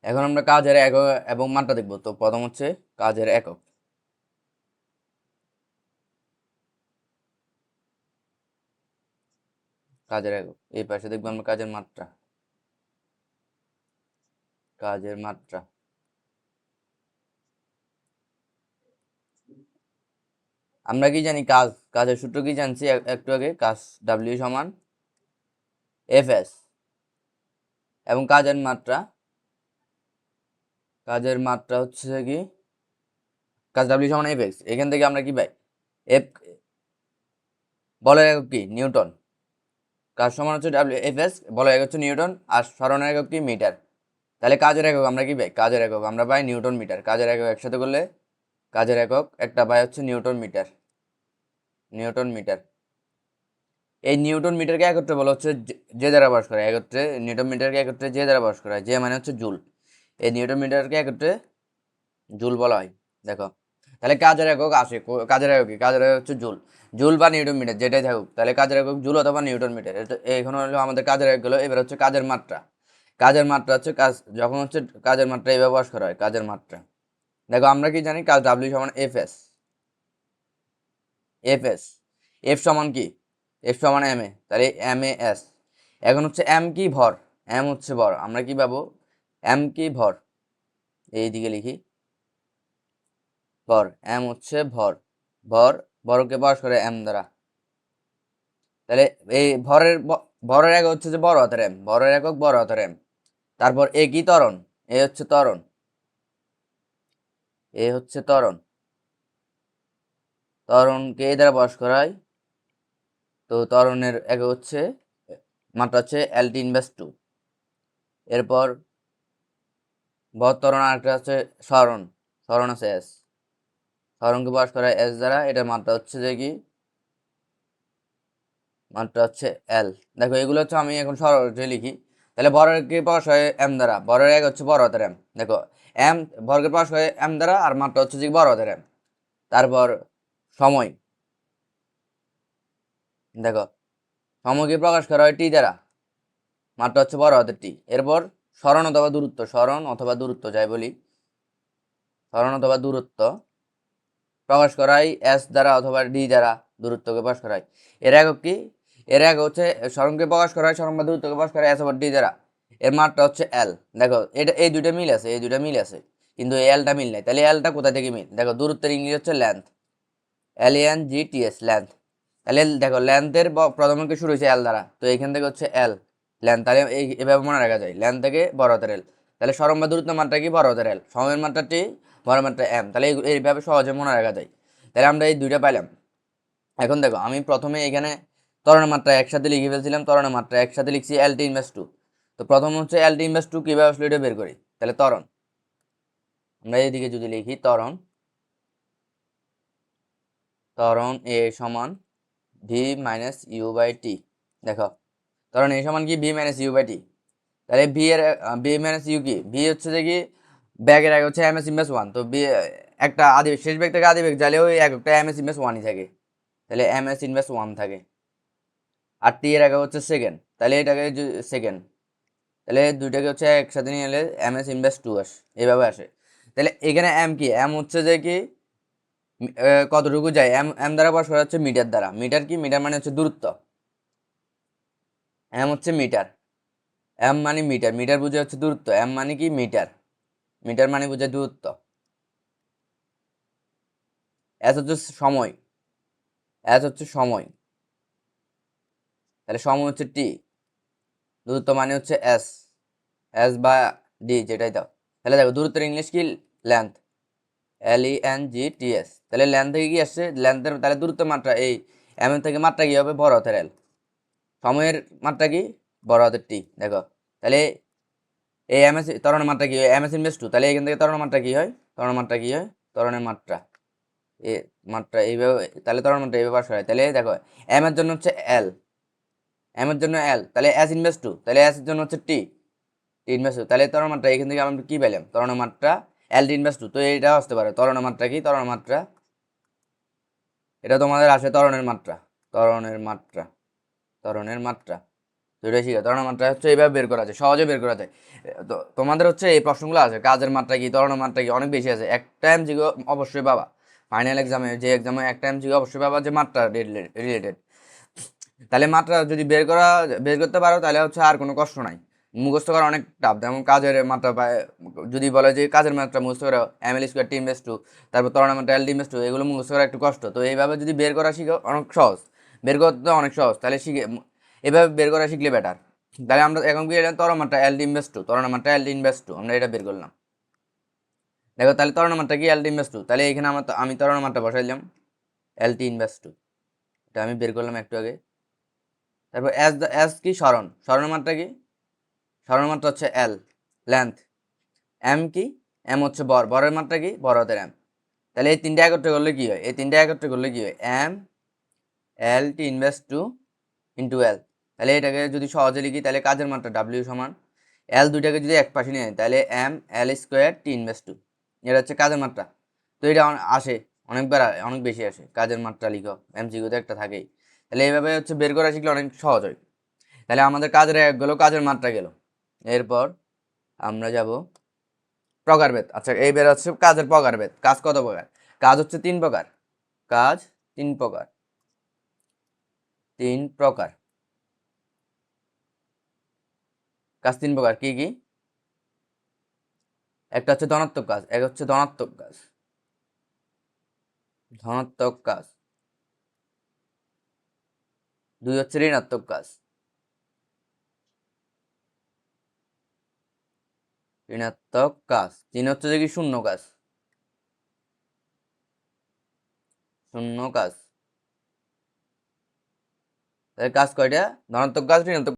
এখন আমরা কাজের একক এবং মাত্রা দেখব। তো প্রথম হচ্ছে কাজের একক। কাজের একক এই পাশে দেখবো আমরা কাজের মাত্রা। কাজের মাত্রা আমরা কি জানি, কাজের সূত্র কি জানছি একটু আগে, কাজ ডাব্লিউ সমান এফ এস, এবং কাজের মাত্রা হচ্ছে কি কাজ ডাব্লিউ সমান এফ এক্স। এখান থেকে আমরা কি পাই, এফ বলের একক কি নিউটন, কাজ সমান হচ্ছে ডাব্লিউ এফ এস, বলের একক হচ্ছে নিউটন, আর সরণের একক কি মিটার। তাহলে কাজের একক আমরা কি পাই, কাজের একক আমরা পাই নিউটন মিটার। কাজের একক একসাথে করলে কাজের একক একটা পাই হচ্ছে নিউটন মিটার। নিউটন মিটার, এই নিউটন মিটারকে একত্রে বলা হচ্ছে যে দ্বারা প্রকাশ করা হয়। একত্রে নিউটন মিটারকে একত্রে যে দ্বারা প্রকাশ করা হয়, যে মানে হচ্ছে জুল। এই নিউটন মিটারকে একত্রে জুল বলা হয়। দেখো তাহলে কাজের একক আসে, কাজের একক কি, কাজের একক হচ্ছে জুল। জুল বা নিউটন মিটার যেটাই থাকুক, তাহলে কাজের একক জুল অথবা নিউটন মিটার। এখন হলো আমাদের কাজের একক গেলো। এবার হচ্ছে কাজের মাত্রা। কাজের মাত্রা হচ্ছে কাজ যখন হচ্ছে কাজের মাত্রা এই ব্যবহার করা হয়, কাজের মাত্রা। দেখো আমরা কি জানি, কাজ ডাব্লিউ সমান F S. F S, F সমান কি, এফ সমান এম এ, তাহলে এম এ এস। এখন হচ্ছে এম কি ভর, এম হচ্ছে ভর। আমরা কি পাবো, এম কি ভর, এইদিকে লিখি ভর, এম হচ্ছে ভর। ভরকে প্রকাশ করে এম দ্বারা। তাহলে এই ভরের একক হচ্ছে যে বড় হাতের এম, ভরের একক বড় হাতের এম। তারপর এ কি ত্বরণ, এ হচ্ছে ত্বরণ, এ হচ্ছে ত্বরণ। ত্বরণকে এ দ্বারা প্রকাশ করা হয়। তো ত্বরণের একক হচ্ছে মাত্রা হচ্ছে এল টি ইনভার্স 2। এরপর ত্বরণ আরেকটা হচ্ছে সরণ, সরণ আছে এস। সরণকে প্রকাশ করা হয় এস দ্বারা। এটার মাত্রা হচ্ছে যে কি, মাত্রা হচ্ছে এল। দেখো এগুলো হচ্ছে আমি এখন সরাসরি লিখি। তাহলে ভরকে প্রকাশ হয় এম দ্বারা, ভরের এক হচ্ছে বড় হাতের এম। দেখো এম, ভরকে প্রকাশ হয় এম দ্বারা, আর মাত্রা হচ্ছে যে বড় হাতের এম। তারপর সময়, দেখো সময়কে প্রকাশ করা হয় টি দ্বারা, মাত্রা হচ্ছে বড় হাতের টি। এরপর সরণ অথবা দূরত্ব, সরণ অথবা দূরত্ব যাই বলি, সরণ অথবা দূরত্ব প্রকাশ করা হয় এস দ্বারা অথবা ডি দ্বারা। দূরত্বকে প্রকাশ করা হয়, এর একক কি, এর একক হচ্ছে সরণকে প্রকাশ করা হয়, সরণ বা দূরত্বকে প্রকাশ করা হয় এস অথবা ডি দ্বারা। এর মাত্রা হচ্ছে এল। দেখো এটা এই দুইটা মিল আছে, এই দুইটা মিল আছে, কিন্তু এই এলটা মিল নাই। তাহলে এলটা কোথা থেকে মিল, দেখো দূরত্বের ইংরেজি হচ্ছে length, L N G T S, length. তাহলে দেখো লেন্থের প্রথম অঙ্ক শুরু হয়েছে এল দ্বারা, তো এখান থেকে হচ্ছে এল লেন্থ। তাহলে এভাবে মনে রাখা যায়, লেন্থ থেকে বড় হাতের এল। তাহলে সরণ বা দূরত্ব মাত্রা কি, বড় হাতের এল। সময়ের মাত্রা টি, বড় মাত্রা এম। তাহলে এইভাবে সহজে মনে রাখা যায়। তাহলে আমরা এই দুইটা পাইলাম। এখন দেখো আমি প্রথমে এখানে ত্বরণের মাত্রা একসাথে লিখে ফেলছিলাম, ত্বরণের মাত্রা একসাথে লিখছি এল টি ইনভার্স 2। তো প্রথম হচ্ছে এল টি ইনভার্স 2 কিভাবে আসলে এটা বের করি। তাহলে ত্বরণ আমরা এইদিকে যদি লিখি, ত্বরণ, ত্বরণ এ সমান V minus you by T. দেখো ত্বরণ এ সমান কি, V minus you by T. তাহলে ভি এর ভি মাইনাস ইউ কি, ভি হচ্ছে যে কি ব্যাগের আগে হচ্ছে এম এস ইনভার্স 1। তো বি একটা আদি শেষ ব্যাগ থেকে আদি ব্যাগ যাইলে ওই একটা এম এস ইনভার্স 1ই থাকে, তাহলে এম এস ইনভার্স 1 থাকে। আর টি এর আগে হচ্ছে সেকেন্ড, তাহলে এটাকে সেকেন্ড। তাহলে দুইটাকে হচ্ছে একসাথে নিয়ে এলে এম এস ইনভার্স 2 আসে, এইভাবে আসে। তাহলে এখানে এম কি, এম হচ্ছে যে কি কতটুকু যায়, এম এম দ্বারা প্রকাশ করা হচ্ছে মিটার দ্বারা। মিটার কি, মিটার মানে হচ্ছে দূরত্ব, এম হচ্ছে মিটার। এম মানে মিটার, মিটার বুঝে হচ্ছে দূরত্ব, এম মানে কি মিটার, মিটার মানে বুঝে দূরত্ব। এস হচ্ছে সময়, এস হচ্ছে সময়, তাহলে সময় হচ্ছে টি। দূরত্ব মানে হচ্ছে এস, এস বা ডি যেটাই দাও। তাহলে দেখো দূরত্বের ইংলিশ কি, length, L E N G T S. তাহলে লেন্থ থেকে কি আসছে, লেন্থের তাহলে দূরত্বের মাত্রা এই এম এর থেকে মাত্রা কি হবে, বড় হাতের এল। সময়ের মাত্রা কি, বড় হাতের টি। দেখো তাহলে এই এম এস ত্বরণের মাত্রা কি হয়, এম এস ইনভেস 2। তাহলে এখান থেকে ত্বরণের মাত্রা কি হয়, ত্বরণের মাত্রা কি হয়, ত্বরণের মাত্রা এ মাত্রা এইভাবে। তাহলে ত্বরণের মাত্রা এইভাবে পাস হয়। তাহলে দেখো এম এর জন্য হচ্ছে এল, এম এর জন্য এল, তাহলে এস ইনভেস 2, তাহলে এস এর জন্য হচ্ছে টি, টি ইনভেস 2। তাহলে ত্বরণের মাত্রা এখান থেকে আমরা কি পেলাম, ত্বরণের মাত্রা এল টি ইনভেস 2। তো এইটা আসতে পারে ত্বরণের মাত্রা কি, ত্বরণের মাত্রা, এটা তোমাদের আসে ত্বরণের মাত্রা, ত্বরণের মাত্রা, ত্বরণের মাত্রা। দুইটাই শিখা। ত্বরণের মাত্রা হচ্ছে এইভাবে বের করা যায়, সহজে বের করা যায়। তো তোমাদের হচ্ছে এই প্রশ্নগুলো আছে, কাজের মাত্রা কি, ত্বরণের মাত্রা কি, অনেক বেশি আছে। একটা এমসিকিউ অবশ্যই পাবা, ফাইনাল এক্সামে যে এক্সামে একটা এমসিকিউ অবশ্যই পাবা যে মাত্রা রিলেটেড। তাহলে মাত্রা যদি বের করতে পারো তাহলে হচ্ছে আর কোনো কষ্ট নাই। মুখস্থ করা অনেক টাফ। যেমন কাজের মাত্রা যদি বলে যে কাজের মাত্রা মুখস্থ করা ml² t/2, তারপর ত্বরণের মাত্রা l/2, এগুলো মুখস্থ করা একটু কষ্ট। তো এইভাবে যদি বের করা শিখো অনেক সহজ, বের করতে অনেক সহজ। তাহলে এভাবে বের করা শিখলে বেটার। তাহলে আমরা এখন কি ত্বরণ মাত্রা l/2, ত্বরণের মাত্রা l/2 আমরা এটা বের করলাম। দেখো তাহলে ত্বরণের মাত্রা কি l/2, তাহলে এখানে আমি ত্বরণের মাত্রা বসাইলাম l/2, এটা আমি বের করলাম একটু আগে। তারপর এস কি সরণের মাত্রা কি, সরণের মাত্রা হচ্ছে এল, লেন্থ। এম কি, এম হচ্ছে বরের মাত্রা কি, বড় হাতের এম। তাহলে এই তিনটা একত্রে করলে কি হয়, এই তিনটা একত্রে করলে কি হয়, এম l/2 ইন্টু এল। তাহলে এটাকে যদি সহজে লিখি তাহলে কাজের মাত্রা ডাব্লিউ সমান এল, দুইটাকে যদি এক পাশে নিয়ে তাহলে ml² t/2, এটা হচ্ছে কাজের মাত্রা। তো এটা আসে অনেকবার, অনেক বেশি আসে। কাজের মাত্রা লিখো, এমসিকিউতে একটা থাকেই। তাহলে এইভাবে হচ্ছে বের করা শিখলে অনেক সহজ হয়। তাহলে আমাদের কাজের এক গেলো, কাজের মাত্রা গেল। এরপর আমরা যাব প্রকারভেদ। আচ্ছা, এই বের হচ্ছে কাজের প্রকারভেদ। কাজ কত প্রকার? কাজ হচ্ছে 3 প্রকার। কাজ 3 প্রকার, 3 প্রকার। কাজ 3 প্রকার কি কি? একটা হচ্ছে ধনাত্মক কাজ, এক হচ্ছে ধনাত্মক কাজ, ধনাত্মক কাজ। 2 হচ্ছে ঋণাত্মক কাজ, ঋণাত্মক কাজ। 3 হচ্ছে যে কি শূন্য কাজ, শূন্য কাজ। তাহলে কাজ কয়টা? ধনাত্মক কাজ, ঋণাত্মক